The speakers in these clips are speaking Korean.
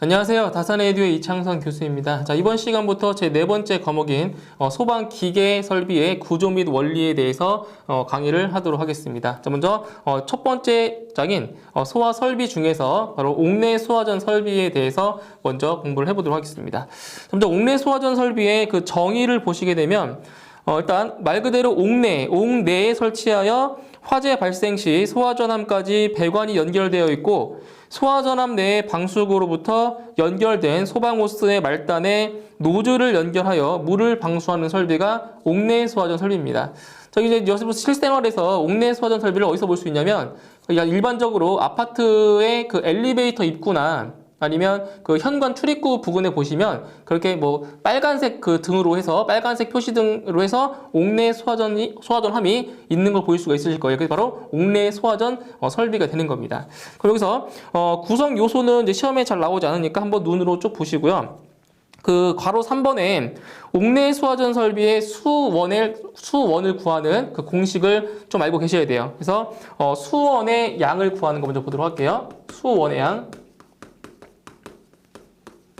안녕하세요. 다산에듀의 이창선 교수입니다. 자, 이번 시간부터 제 네 번째 과목인 소방 기계 설비의 구조 및 원리에 대해서 강의를 하도록 하겠습니다. 자, 먼저 첫 번째 장인 소화 설비 중에서 바로 옥내 소화전 설비에 대해서 먼저 공부를 해보도록 하겠습니다. 먼저 옥내 소화전 설비의 그 정의를 보시게 되면 일단 말 그대로 옥내에 설치하여 화재 발생 시 소화전함까지 배관이 연결되어 있고 소화전함 내의 방수구로부터 연결된 소방호스의 말단에 노즐을 연결하여 물을 방수하는 설비가 옥내 소화전 설비입니다. 자, 이제 여기서 실생활에서 옥내 소화전 설비를 어디서 볼 수 있냐면 일반적으로 아파트의 그 엘리베이터 입구나 아니면 그 현관 출입구 부근에 보시면 그렇게 뭐 빨간색 그 등으로 해서 빨간색 표시등으로 해서 옥내 소화전함이 있는 걸 볼 수가 있으실 거예요. 그게 바로 옥내 소화전 설비가 되는 겁니다. 그럼 여기서 구성 요소는 이제 시험에 잘 나오지 않으니까 한번 눈으로 쭉 보시고요. 그 괄호 3번에 옥내 소화전 설비의 수원을 구하는 그 공식을 좀 알고 계셔야 돼요. 그래서 수원의 양을 구하는 거 먼저 보도록 할게요. 수원의 양.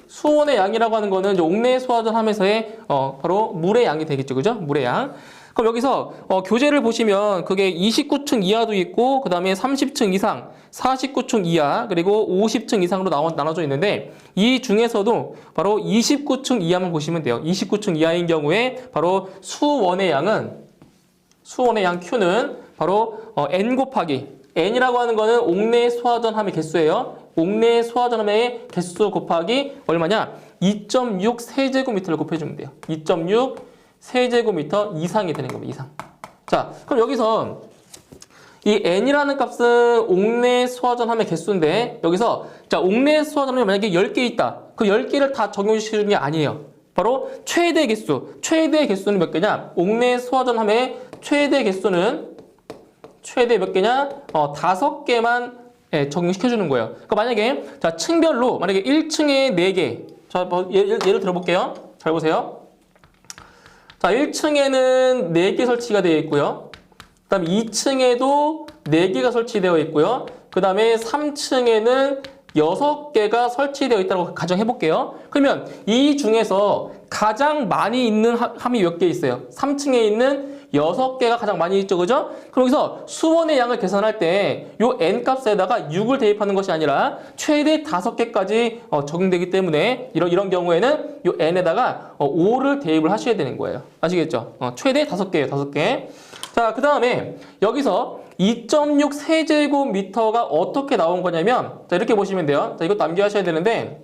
수온의 양이라고 하는 거는 이제 옥내 소화전 함에서의 바로 물의 양이 되겠죠. 그죠? 물의 양. 그럼 여기서 교재를 보시면 그게 29층 이하도 있고 그 다음에 30층 이상, 49층 이하, 그리고 50층 이상으로 나눠져 있는데 이 중에서도 바로 29층 이하만 보시면 돼요. 29층 이하인 경우에 바로 수원의 양 Q는 바로 N 곱하기 N이라고 하는 거는 옥내 소화전 함의 개수예요. 옥내 소화전함의 개수 곱하기 얼마냐? 2.6 세제곱미터를 곱해주면 돼요. 2.6 세제곱미터 이상이 되는 겁니다. 이상. 자, 그럼 여기서 이 N이라는 값은 옥내 소화전함의 개수인데 여기서 자, 옥내 소화전함이 만약에 10개 있다. 그 10개를 다 적용시키는 게 아니에요. 바로 최대 개수. 최대 개수는 몇 개냐? 옥내 소화전함의 최대 개수는 최대 몇 개냐? 5개만 적용시켜주는 거예요. 그러니까 만약에 자 층별로 만약에 1층에 4개 자 예를 들어볼게요. 잘 보세요. 자 1층에는 4개 설치가 되어 있고요. 그 다음에 2층에도 4개가 설치되어 있고요. 그 다음에 3층에는 6개가 설치되어 있다고 가정해 볼게요. 그러면 이 중에서 가장 많이 있는 함이 몇 개 있어요? 3층에 있는 6개가 가장 많이 있죠. 그죠? 그럼 여기서 수원의 양을 계산할 때 요 n 값에다가 6을 대입하는 것이 아니라 최대 5개까지 적용되기 때문에 이런 경우에는 요 n에다가 5를 대입을 하셔야 되는 거예요. 아시겠죠? 최대 5개예요. 5개. 자, 그 다음에 여기서 2.6 세제곱미터가 어떻게 나온 거냐면 자, 이렇게 보시면 돼요. 자, 이것도 암기하셔야 되는데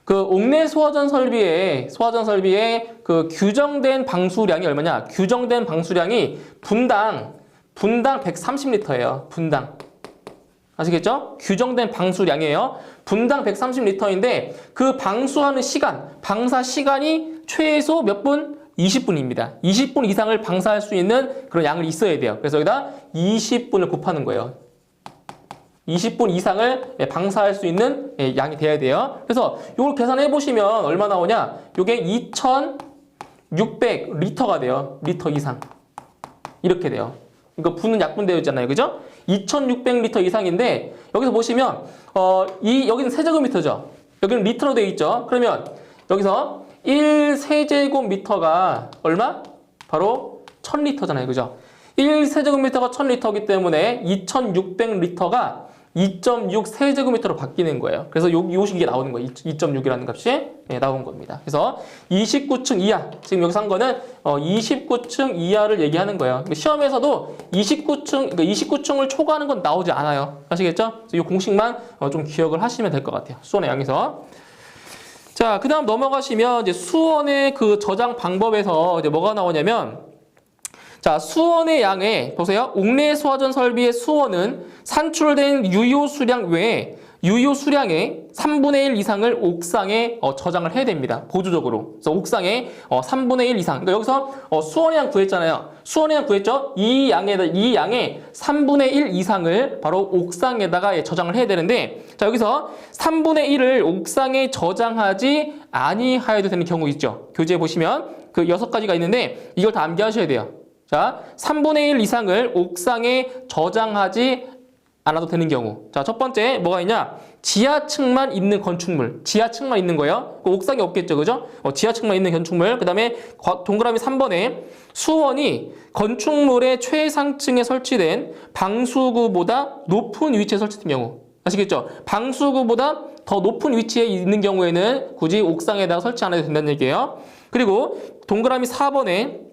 그 옥내 소화전 설비의 그 규정된 방수량이 얼마냐? 규정된 방수량이 분당 130리터예요. 분당. 아시겠죠? 규정된 방수량이에요. 분당 130리터인데 그 방수하는 시간, 방사 시간이 최소 몇 분? 20분입니다. 20분 이상을 방사할 수 있는 그런 양을 있어야 돼요. 그래서 여기다 20분을 곱하는 거예요. 20분 이상을 방사할 수 있는 양이 돼야 돼요. 그래서 이걸 계산해 보시면 얼마 나오냐? 이게 2,600리터가 돼요. 리터 이상. 이렇게 돼요. 이거 분은 약분되어 있잖아요. 그죠? 2,600리터 이상인데 여기서 보시면 여기는 세제곱미터죠. 여기는 리터로 되어 있죠. 그러면 여기서 1세제곱미터가 얼마? 바로 1,000리터잖아요. 그죠? 1세제곱미터가 1,000리터이기 때문에 2,600리터가 2.6 세제곱미터로 바뀌는 거예요. 그래서 요 식이 나오는 거예요. 2.6이라는 값이 나온 겁니다. 그래서 29층 이하, 지금 여기서 한 거는 29층 이하를 얘기하는 거예요. 시험에서도 29층을 초과하는 건 나오지 않아요. 아시겠죠? 이 공식만 좀 기억을 하시면 될 것 같아요. 수원의 양에서. 자, 그 다음 넘어가시면 이제 수원의 그 저장 방법에서 이제 뭐가 나오냐면 자, 수원의 양에 보세요. 옥내 소화전 설비의 수원은 산출된 유효 수량 외에 유효 수량의 3분의 1 이상을 옥상에 저장을 해야 됩니다. 보조적으로. 그래서 옥상에 3분의 1 이상. 그러니까 여기서 수원의 양 구했잖아요. 수원의 양 구했죠? 이 양의 3분의 1 이상을 바로 옥상에다가 저장을 해야 되는데 자, 여기서 3분의 1을 옥상에 저장하지 아니하여도 되는 경우 있죠. 교재에 보시면 그 6가지가 있는데 이걸 다 암기하셔야 돼요. 자, 3분의 1 이상을 옥상에 저장하지 않아도 되는 경우. 자, 첫 번째 뭐가 있냐? 지하층만 있는 건축물, 지하층만 있는 거예요. 옥상이 없겠죠, 그죠? 지하층만 있는 건축물. 그 다음에 동그라미 3번에 수원이 건축물의 최상층에 설치된 방수구보다 높은 위치에 설치된 경우. 아시겠죠? 방수구보다 더 높은 위치에 있는 경우에는 굳이 옥상에다가 설치 안 해도 된다는 얘기예요. 그리고 동그라미 4번에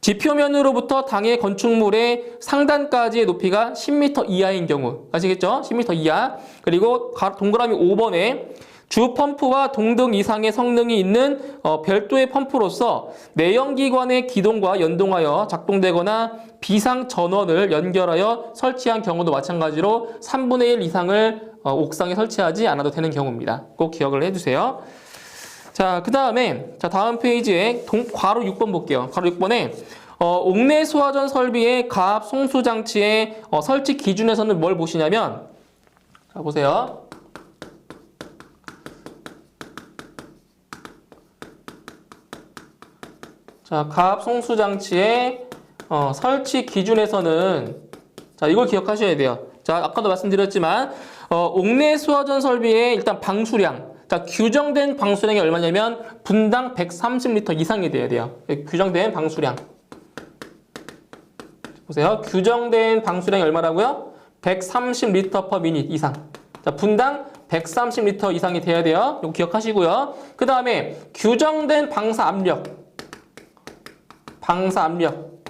지표면으로부터 당해 건축물의 상단까지의 높이가 10m 이하인 경우. 아시겠죠? 10m 이하. 그리고 동그라미 5번에 주 펌프와 동등 이상의 성능이 있는 별도의 펌프로서 내연기관의 기동과 연동하여 작동되거나 비상 전원을 연결하여 설치한 경우도 마찬가지로 3분의 1 이상을 옥상에 설치하지 않아도 되는 경우입니다. 꼭 기억을 해주세요. 자, 그 다음에 다음 페이지에 괄호 6번 볼게요. 괄호 6번에 옥내 소화전 설비의 가압 송수 장치의 설치 기준에서는 뭘 보시냐면, 자 보세요. 자, 가압 송수 장치의 설치 기준에서는, 자, 이걸 기억하셔야 돼요. 자, 아까도 말씀드렸지만 옥내 소화전 설비의 일단 방수량, 자, 규정된 방수량이 얼마냐면 분당 130리터 이상이 돼야 돼요. 규정된 방수량. 보세요. 규정된 방수량이 얼마라고요? 130리터 per minute 이상. 자, 분당 130리터 이상이 돼야 돼요. 이거 기억하시고요. 그 다음에 규정된 방사 압력. 방사 압력.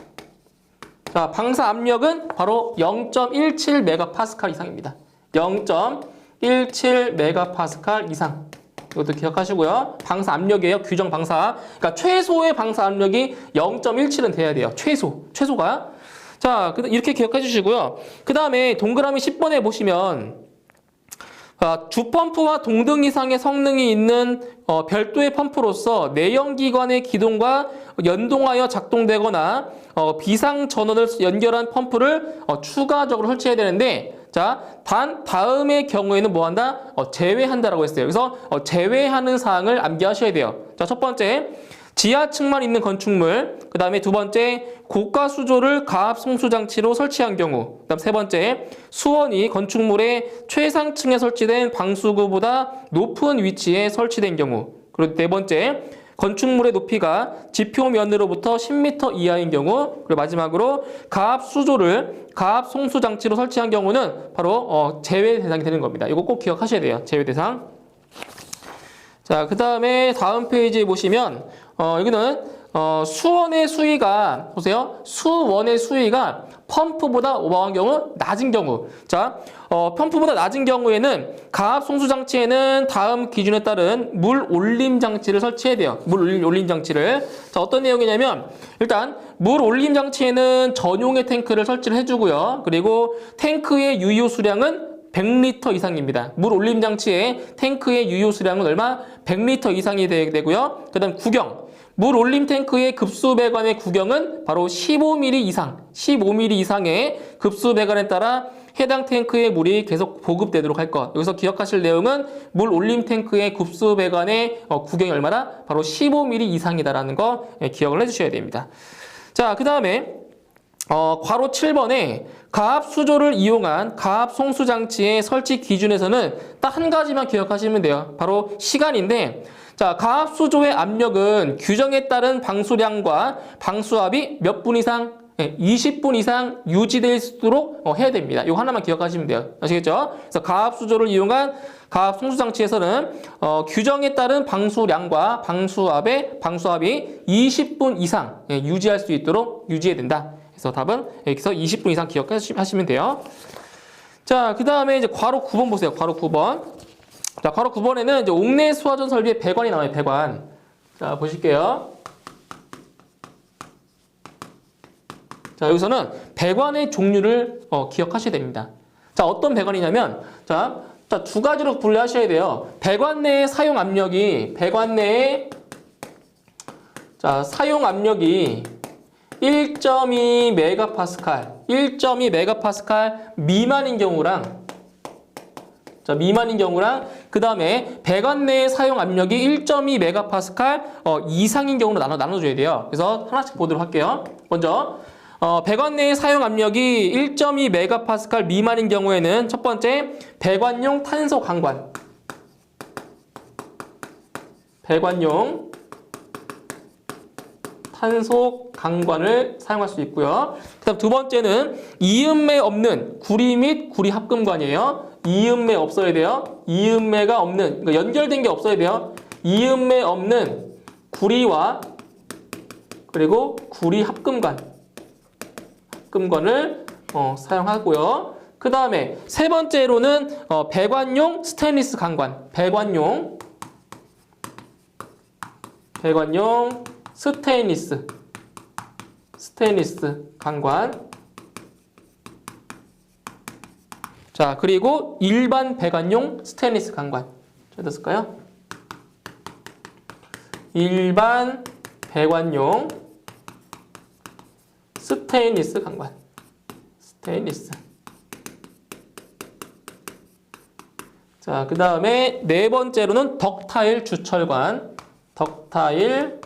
자, 방사 압력은 바로 0.17메가파스칼 이상입니다. 0.17메가파스칼 이상. 이것도 기억하시고요. 방사 압력이에요. 규정 방사. 그러니까 최소의 방사 압력이 0.17은 돼야 돼요. 최소가. 자, 이렇게 기억해 주시고요. 그 다음에 동그라미 10번에 보시면 주펌프와 동등 이상의 성능이 있는 별도의 펌프로서 내연기관의 기동과 연동하여 작동되거나 비상 전원을 연결한 펌프를 추가적으로 설치해야 되는데, 자, 다음의 경우에는 뭐 한다? 제외한다라고 했어요. 그래서 제외하는 사항을 암기하셔야 돼요. 자, 첫 번째, 지하층만 있는 건축물. 그 다음에 두 번째, 고가 수조를 가압 송수 장치로 설치한 경우. 그 다음 세 번째, 수원이 건축물의 최상층에 설치된 방수구보다 높은 위치에 설치된 경우. 그리고 네 번째, 건축물의 높이가 지표면으로부터 10m 이하인 경우. 그리고 마지막으로 가압 수조를 가압 송수 장치로 설치한 경우는 바로 제외 대상이 되는 겁니다. 이거 꼭 기억하셔야 돼요. 제외 대상. 자, 그 다음에 다음 페이지에 보시면 여기는 수원의 수위가, 보세요. 수원의 수위가 펌프보다 뭐한 경우? 낮은 경우. 자, 펌프보다 낮은 경우에는 가압 송수 장치에는 다음 기준에 따른 물 올림 장치를 설치해야 돼요. 물 올림 장치를. 자, 어떤 내용이냐면, 일단 물 올림 장치에는 전용의 탱크를 설치를 해주고요. 그리고 탱크의 유효 수량은 100리터 이상입니다. 물 올림 장치의 탱크의 유효 수량은 얼마? 100리터 이상이 되고요. 그 다음 구경. 물 올림 탱크의 급수 배관의 구경은 바로 15mm 이상, 15mm 이상의 급수 배관에 따라 해당 탱크의 물이 계속 보급되도록 할 것. 여기서 기억하실 내용은 물 올림 탱크의 급수 배관의 구경이 얼마나? 바로 15mm 이상이다라는 거 기억을 해주셔야 됩니다. 자, 그 다음에 괄호 7번에 가압 수조를 이용한 가압 송수 장치의 설치 기준에서는 딱 한 가지만 기억하시면 돼요. 바로 시간인데, 자, 가압 수조의 압력은 규정에 따른 방수량과 방수압이 몇 분 이상? 20분 이상 유지될 수 있도록 해야 됩니다. 이거 하나만 기억하시면 돼요. 아시겠죠? 그래서 가압 수조를 이용한 가압 송수 장치에서는 규정에 따른 방수량과 방수압이 20분 이상 유지할 수 있도록 유지해야 된다. 그래서 답은 여기서 20분 이상 기억하시면 돼요. 자, 그 다음에 이제 괄호 9번 보세요. 괄호 9번. 자, 괄호 9번에는 이제 옥내 소화전 설비의 배관이 나와요. 배관. 자, 보실게요. 자, 여기서는 배관의 종류를 기억하셔야 됩니다. 자, 어떤 배관이냐면, 자, 두 가지로 분류하셔야 돼요. 배관 내의 사용 압력이, 배관 내의, 자, 사용 압력이 1.2메가파스칼, 1.2메가파스칼 미만인 경우랑, 자, 미만인 경우랑, 그 다음에 배관 내의 사용 압력이 1.2메가파스칼 이상인 경우로 나눠줘야 돼요. 그래서 하나씩 보도록 할게요. 먼저, 배관 내의 사용 압력이 1.2 메가파스칼 미만인 경우에는 첫 번째, 배관용 탄소 강관. 배관용 탄소 강관을 사용할 수 있고요. 그다음 두 번째는 이음매 없는 구리 및 구리 합금관이에요. 이음매 없어야 돼요. 이음매가 없는, 그러니까 연결된 게 없어야 돼요. 이음매 없는 구리와 그리고 구리 합금관을 사용하고요. 그 다음에 세 번째로는 배관용 스테인리스 강관. 배관용 스테인리스 강관. 자, 그리고 일반 배관용 스테인리스 강관. 찾았을까요? 일반 배관용 스테인리스 강관. 스테인리스. 자, 그 다음에 네 번째로는 덕타일 주철관. 덕타일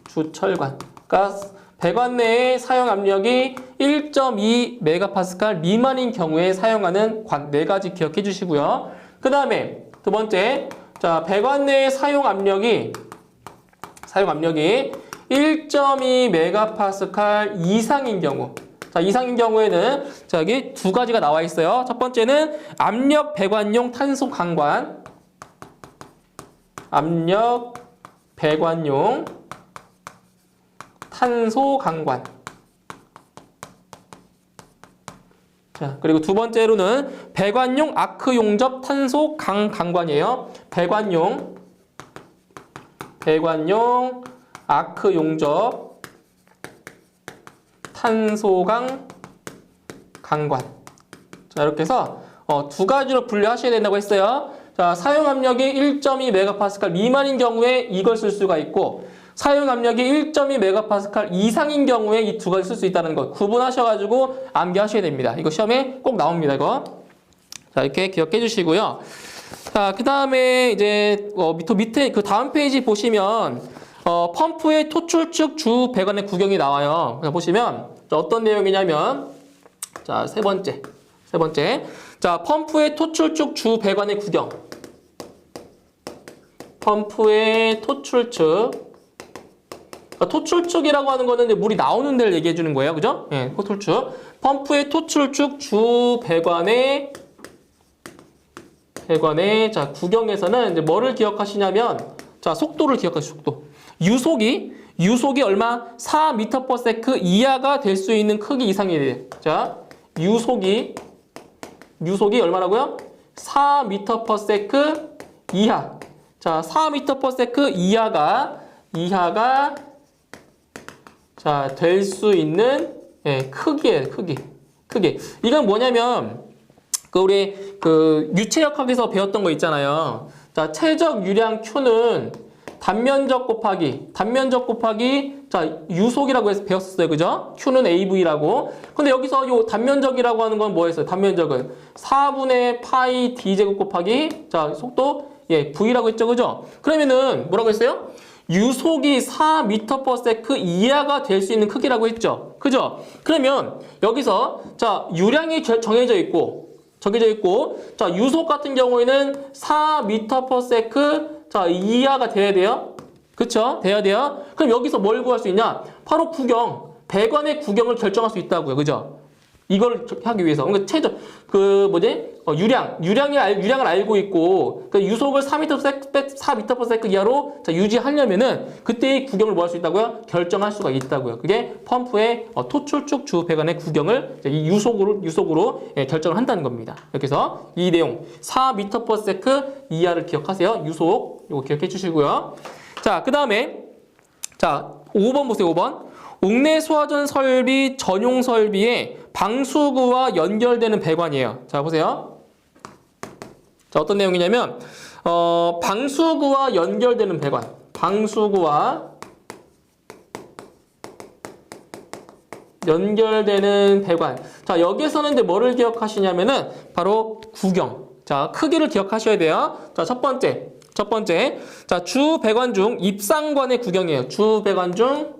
주철관. 그러니까 배관 내의 사용 압력이 1.2 메가파스칼 미만인 경우에 사용하는 관 네 가지 기억해 주시고요. 그 다음에 두 번째, 자, 배관 내의 사용 압력이 1.2 메가파스칼 이상인 경우. 자, 이상인 경우에는 자, 여기 두 가지가 나와 있어요. 첫 번째는 압력 배관용 탄소 강관. 압력 배관용 탄소 강관. 자, 그리고 두 번째로는 배관용 아크 용접 탄소 강관이에요. 배관용 아크 용접 탄소강 강관. 자, 이렇게 해서 두 가지로 분류하셔야 된다고 했어요. 자, 사용 압력이 1.2 메가파스칼 미만인 경우에 이걸 쓸 수가 있고, 사용 압력이 1.2 메가파스칼 이상인 경우에 이 두 가지 쓸 수 있다는 것 구분하셔가지고 암기하셔야 됩니다. 이거 시험에 꼭 나옵니다, 이거. 자, 이렇게 기억해 주시고요. 자, 그 다음에 이제 밑에 그 다음 페이지 보시면 펌프의 토출축 주 배관의 구경이 나와요. 보시면 자, 어떤 내용이냐면, 자, 세 번째. 자, 펌프의 토출축 주 배관의 구경. 펌프의 토출축. 토출축이라고 하는 거는 이제 물이 나오는 데를 얘기해 주는 거예요. 그죠? 예, 토출축. 펌프의 토출축 주 배관의 자, 구경에서는 이제 뭐를 기억하시냐면, 자, 속도를 기억하시죠, 속도. 유속이 얼마? 4m/s 이하가 될 수 있는 크기 이상이 돼요. 자, 유속이 얼마라고요? 4m/s 이하. 자, 4m/s 이하가 자, 될 수 있는 크기예요, 크기. 이건 뭐냐면 우리 유체역학에서 배웠던 거 있잖아요. 자, 최적 유량 Q는 단면적 곱하기 자, 유속이라고 해서 배웠었어요. 그죠? Q는 AV라고. 근데 여기서 요 단면적이라고 하는 건 뭐였어요? 단면적은 4분의 파이 D제곱 곱하기 자, 속도 V라고 했죠. 그죠? 그러면은 뭐라고 했어요? 유속이 4m/s 이하가 될 수 있는 크기라고 했죠. 그죠? 그러면 여기서 자, 유량이 정해져 있고 자, 유속 같은 경우에는 4m/s 자, 이하가 돼야 돼요. 그쵸? 돼야 돼요. 그럼 여기서 뭘 구할 수 있냐? 바로 배관의 구경을 결정할 수 있다고요. 그죠? 이걸 하기 위해서. 그러니까 최저 유량을 알고 있고 그 유속을 4m/s 이하로 자, 유지하려면은 그때의 구경을 뭐 할 수 있다고요? 결정할 수가 있다고요. 그게 펌프의 토출축 주 배관의 구경을 이 유속으로 결정을 한다는 겁니다. 이렇게 해서 이 내용 4m/s 이하를 기억하세요. 유속 이거 기억해 주시고요. 자, 그 다음에 자, 5번 보세요. 5번. 옥내 소화전 설비 전용 설비에 방수구와 연결되는 배관이에요. 자, 보세요. 자, 어떤 내용이냐면 방수구와 연결되는 배관. 방수구와 연결되는 배관. 자, 여기에서는 이제 뭐를 기억하시냐면은 바로 구경. 자, 크기를 기억하셔야 돼요. 자, 첫 번째. 자, 주 배관 중 입상관의 구경이에요. 주 배관 중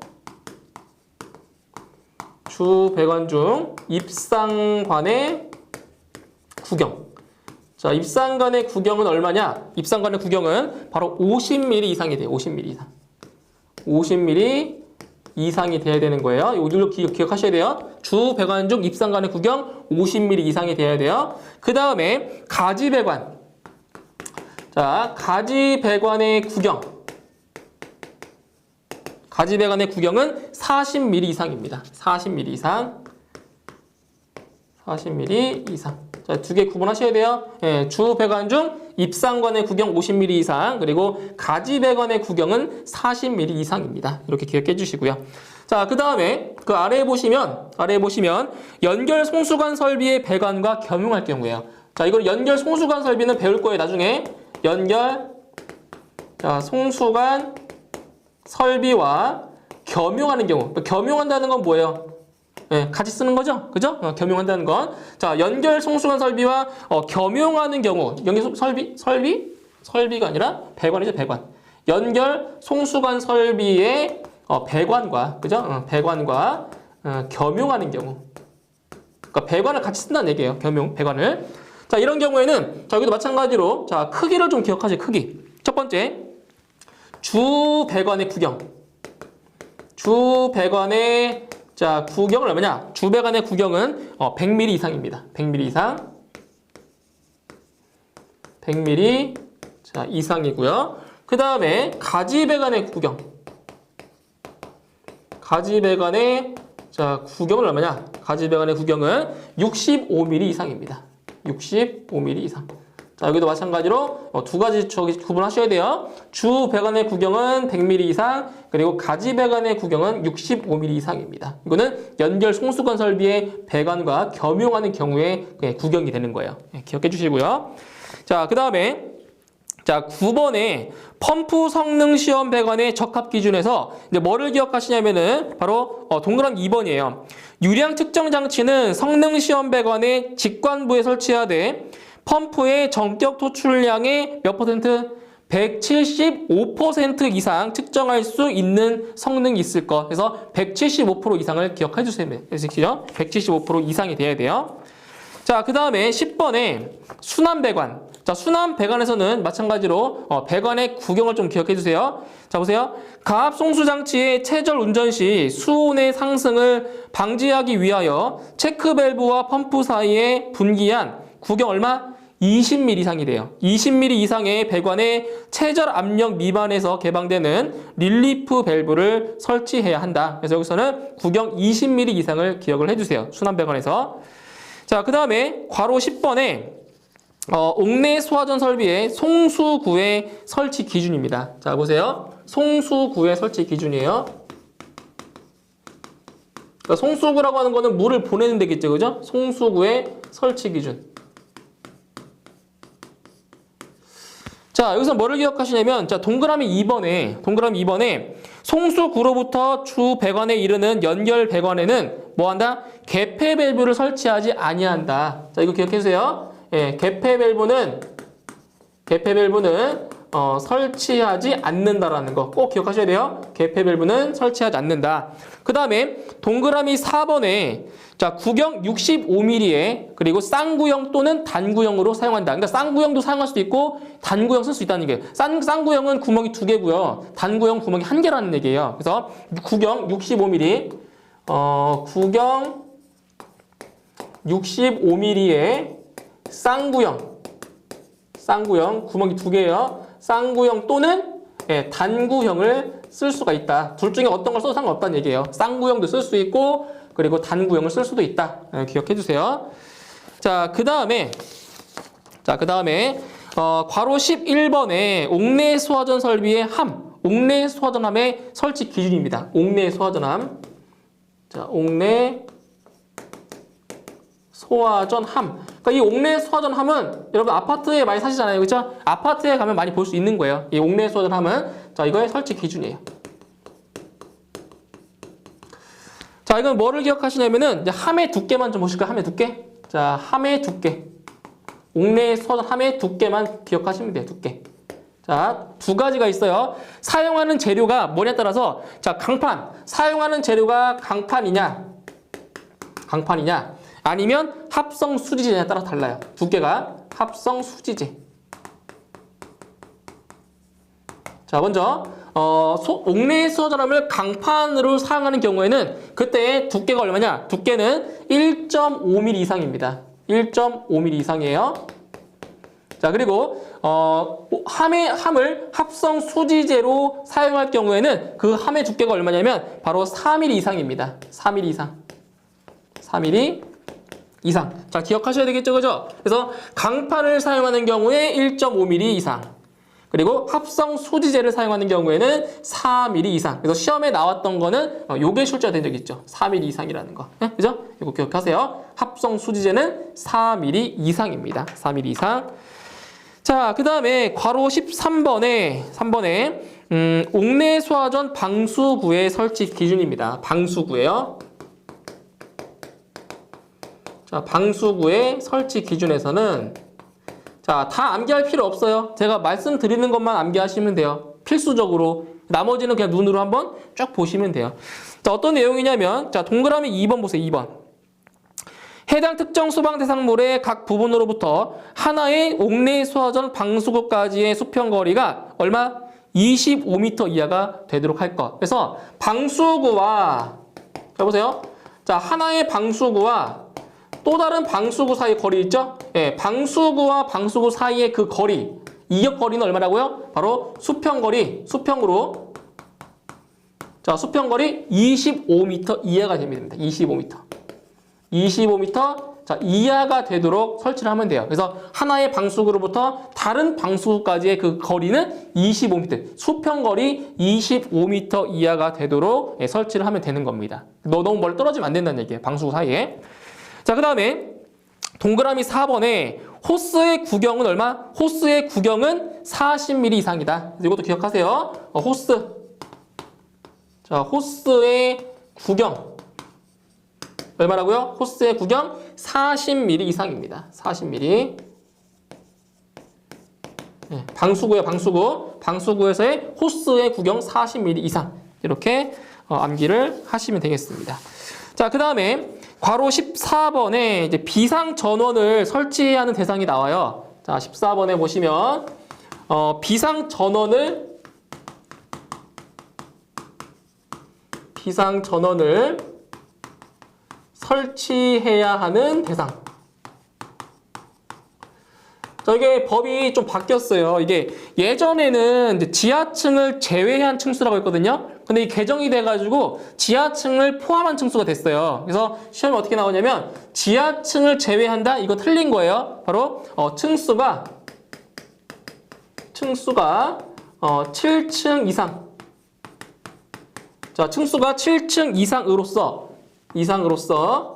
주 배관 중 입상관의 구경. 자, 입상관의 구경은 얼마냐? 입상관의 구경은 바로 50mm 이상이 돼요. 50mm 이상. 50mm 이상이 돼야 되는 거예요. 이걸로 기억하셔야 돼요. 주 배관 중 입상관의 구경 50mm 이상이 돼야 돼요. 그 다음에 가지 배관. 자, 가지 배관의 구경. 가지 배관의 구경은 40mm 이상입니다. 40mm 이상. 40mm 이상. 자, 두 개 구분하셔야 돼요. 예, 주 배관 중 입상관의 구경 50mm 이상, 그리고 가지 배관의 구경은 40mm 이상입니다. 이렇게 기억해 주시고요. 자, 그 다음에 그 아래에 보시면 연결 송수관 설비의 배관과 겸용할 경우에요. 자, 이걸 연결 송수관 설비는 배울 거예요. 나중에 연결 송수관 설비와 겸용하는 경우. 겸용한다는 건 뭐예요? 네, 같이 쓰는 거죠? 그죠? 겸용한다는 건. 자, 연결 송수관 설비와 겸용하는 경우. 연결 설비가 아니라 배관이죠, 배관. 연결 송수관 설비의 배관과, 그죠? 배관과 겸용하는 경우. 그러니까 배관을 같이 쓴다는 얘기예요. 배관을. 자, 이런 경우에는, 자, 여기도 마찬가지로, 자, 크기를 좀 기억하세요, 크기. 첫 번째, 주 배관의 구경. 주 배관의 자, 구경은 얼마냐? 주 배관의 구경은 100mm 이상입니다. 100mm 이상. 100mm 자, 이상이고요. 그 다음에 가지 배관의 구경. 가지 배관의 자, 구경은 얼마냐? 가지 배관의 구경은 65mm 이상입니다. 65mm 이상. 자, 여기도 마찬가지로 두 가지 구분하셔야 돼요. 주 배관의 구경은 100mm 이상, 그리고 가지 배관의 구경은 65mm 이상입니다. 이거는 연결 송수관 설비의 배관과 겸용하는 경우에 구경이 되는 거예요. 기억해 주시고요. 자, 그 다음에 자, 9번에 펌프 성능 시험 배관의 적합 기준에서 이제 뭐를 기억하시냐면은 바로 동그라미 2번이에요. 유량 측정 장치는 성능 시험 배관의 직관부에 설치하되 펌프의 전격 토출량의 몇 퍼센트? 175% 이상 측정할 수 있는 성능이 있을 것. 그래서 175% 이상을 기억해 주세요. 175% 이상이 돼야 돼요. 자, 그 다음에 10번에 순환 배관. 자, 순환 배관에서는 마찬가지로 배관의 구경을 좀 기억해 주세요. 자, 보세요. 가압 송수 장치의 최절 운전 시 수온의 상승을 방지하기 위하여 체크 밸브와 펌프 사이에 분기한 구경 얼마? 20mm 이상이 돼요. 20mm 이상의 배관의 최절 압력 미만에서 개방되는 릴리프 밸브를 설치해야 한다. 그래서 여기서는 구경 20mm 이상을 기억을 해주세요. 순환 배관에서. 자, 그 다음에 괄호 10번에 옥내 소화전 설비의 송수구의 설치 기준입니다. 자, 보세요. 송수구의 설치 기준이에요. 그러니까 송수구라고 하는 거는 물을 보내는 데겠죠, 그죠? 송수구의 설치 기준. 자, 여기서 뭐를 기억하시냐면, 자, 동그라미 2번에 송수구로부터 주 배관에 이르는 연결 배관에는 뭐 한다? 개폐 밸브를 설치하지 아니한다. 자, 이거 기억해 주세요. 예, 개폐 밸브는 설치하지 않는다라는 거 꼭 기억하셔야 돼요. 개폐 밸브는 설치하지 않는다. 그 다음에 동그라미 4번에 자, 구경 65mm에 그리고 쌍구형 또는 단구형으로 사용한다. 그러니까 쌍구형도 사용할 수도 있고 단구형 쓸 수 있다는 얘기예요. 쌍구형은 구멍이 2개고요. 단구형 구멍이 1개라는 얘기예요. 그래서 구경 65mm 구경 65mm에 쌍구형 구멍이 2개예요. 쌍구형 또는 단구형을 쓸 수가 있다. 둘 중에 어떤 걸 써도 상관없다는 얘기예요. 쌍구형도 쓸 수 있고 그리고 단구형을 쓸 수도 있다. 기억해 주세요. 자, 그 다음에 괄호 11번에 옥내 소화전 설비의 옥내 소화전함의 설치 기준입니다. 옥내 소화전함. 자, 옥내 소화전함. 그러니까 이 옥내 소화전함은 여러분 아파트에 많이 사시잖아요. 그렇죠? 아파트에 가면 많이 볼 수 있는 거예요. 이 옥내 소화전함은 자, 이거의 설치 기준이에요. 자, 이건 뭐를 기억하시냐면은 이제 함의 두께만 좀 보실까요? 함의 두께. 자, 함의 두께. 옥내 소화전 함의 두께만 기억하시면 돼요. 두께. 자, 두 가지가 있어요. 사용하는 재료가 뭐냐에 따라서 자, 강판. 사용하는 재료가 강판이냐? 강판이냐 아니면 합성 수지제냐에 따라 달라요. 두께가 합성 수지제. 자, 먼저 옥내 수화전함을 강판으로 사용하는 경우에는 그때 두께가 얼마냐? 두께는 1.5mm 이상입니다. 1.5mm 이상이에요. 자, 그리고 함을 합성 수지제로 사용할 경우에는 그 함의 두께가 얼마냐면 바로 4mm 이상입니다. 4mm 이상. 4mm 이상. 자, 기억하셔야 되겠죠, 그죠? 그래서 강판을 사용하는 경우에 1.5mm 이상. 그리고 합성 수지제를 사용하는 경우에는 4mm 이상. 그래서 시험에 나왔던 거는 요게 출제된 적이 있죠. 4mm 이상이라는 거. 네? 그죠? 이거 기억하세요. 합성 수지제는 4mm 이상입니다. 4mm 이상. 자, 그 다음에 괄호 13번에 3번에 옥내 수화전 방수구의 설치 기준입니다. 방수구예요. 자, 방수구의 설치 기준에서는 자, 다 암기할 필요 없어요. 제가 말씀드리는 것만 암기하시면 돼요. 필수적으로. 나머지는 그냥 눈으로 한번 쭉 보시면 돼요. 자, 어떤 내용이냐면, 자, 동그라미 2번 보세요. 2번. 해당 특정 수방 대상물의 각 부분으로부터 하나의 옥내 수화전 방수구까지의 수평거리가 얼마? 25m 이하가 되도록 할 것. 그래서 방수구와, 자, 보세요. 자, 하나의 방수구와 또 다른 방수구 사이 거리 있죠? 예, 방수구와 방수구 사이의 그 거리, 이격 거리는 얼마라고요? 바로 수평거리, 수평으로. 자, 수평거리 25m 이하가 됩니다. 25m. 25m 자, 이하가 되도록 설치를 하면 돼요. 그래서 하나의 방수구로부터 다른 방수구까지의 그 거리는 25m, 수평거리 25m 이하가 되도록 설치를 하면 되는 겁니다. 너무 멀리 떨어지면 안 된다는 얘기예요. 방수구 사이에. 자, 그 다음에 동그라미 4번에 호스의 구경은 얼마? 호스의 구경은 40mm 이상이다. 이것도 기억하세요. 호스. 자, 호스의 구경. 얼마라고요? 호스의 구경 40mm 이상입니다. 40mm. 네, 방수구예요, 방수구. 방수구에서의 호스의 구경 40mm 이상. 이렇게 암기를 하시면 되겠습니다. 자, 그 다음에 괄호 14번에 이제 비상 전원을 설치하는 대상이 나와요. 자, 14번에 보시면 비상 전원을 설치해야 하는 대상. 자, 이게 법이 좀 바뀌었어요. 이게 예전에는 이제 지하층을 제외한 층수라고 했거든요. 근데 이 개정이 돼가지고 지하층을 포함한 층수가 됐어요. 그래서 시험에 어떻게 나오냐면 지하층을 제외한다? 이거 틀린 거예요. 바로 층수가 7층 이상. 자, 층수가 7층 이상으로서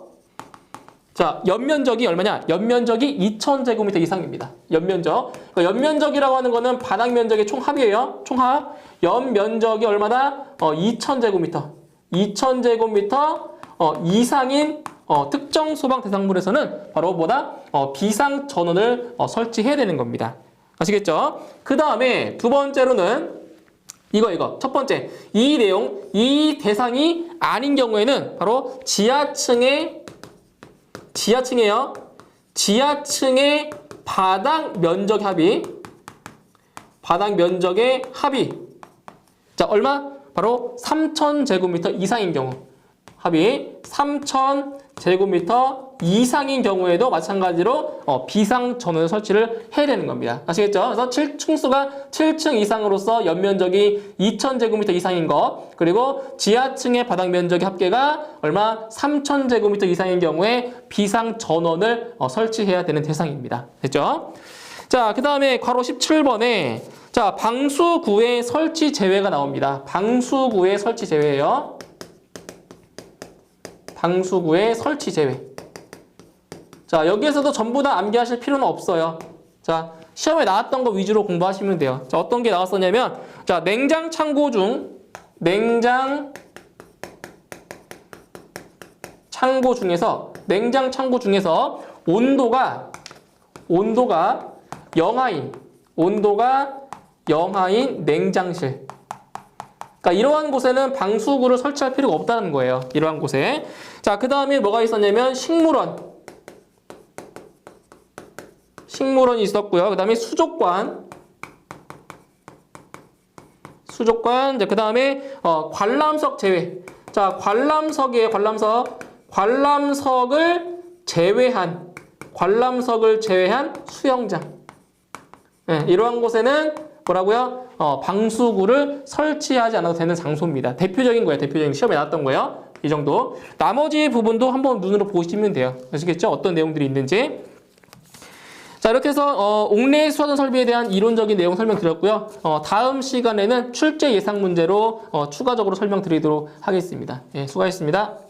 자, 연면적이 얼마냐? 연면적이 2000제곱미터 이상입니다. 연면적. 그러니까 연면적이라고 하는 거는 바닥 면적의 총합이에요. 총합. 연면적이 얼마나? 2000제곱미터. 2000제곱미터 이상인 특정 소방 대상물에서는 바로 뭐다? 비상 전원을 설치해야 되는 겁니다. 아시겠죠? 그 다음에 두 번째로는 이거. 첫 번째. 이 내용, 이 대상이 아닌 경우에는 바로 지하층이에요. 지하층의 바닥 면적 합이. 바닥 면적의 합이. 자, 얼마? 바로 3000제곱미터 이상인 경우. 합이 3000제곱미터 이상인 경우에도 마찬가지로 비상 전원 설치를 해야 되는 겁니다. 아시겠죠? 그래서 층수가 7층 이상으로서 연면적이 2000제곱미터 이상인 것, 그리고 지하층의 바닥 면적의 합계가 얼마? 3000제곱미터 이상인 경우에 비상 전원을 설치해야 되는 대상입니다. 됐죠? 자, 그 다음에 괄호 17번에 자, 방수구의 설치 제외가 나옵니다. 방수구의 설치 제외예요. 방수구의 설치 제외. 자, 여기에서도 전부 다 암기하실 필요는 없어요. 자, 시험에 나왔던 거 위주로 공부하시면 돼요. 자, 어떤 게 나왔었냐면, 자, 냉장 창고 중에서 온도가 영하인 냉장실. 그러니까 이러한 곳에는 방수구를 설치할 필요가 없다는 거예요. 이러한 곳에. 자, 그 다음에 뭐가 있었냐면 식물원이 있었고요. 그 다음에 수족관, 이제 그 다음에 관람석 제외. 자, 관람석이에요. 관람석을 제외한 수영장. 네, 이러한 곳에는 뭐라고요? 방수구를 설치하지 않아도 되는 장소입니다. 대표적인 거예요. 대표적인 시험에 나왔던 거예요. 이 정도. 나머지 부분도 한번 눈으로 보시면 돼요. 아시겠죠? 어떤 내용들이 있는지. 자, 이렇게 해서 옥내 수화전 설비에 대한 이론적인 내용 설명드렸고요. 다음 시간에는 출제 예상 문제로 추가적으로 설명드리도록 하겠습니다. 예, 수고하셨습니다.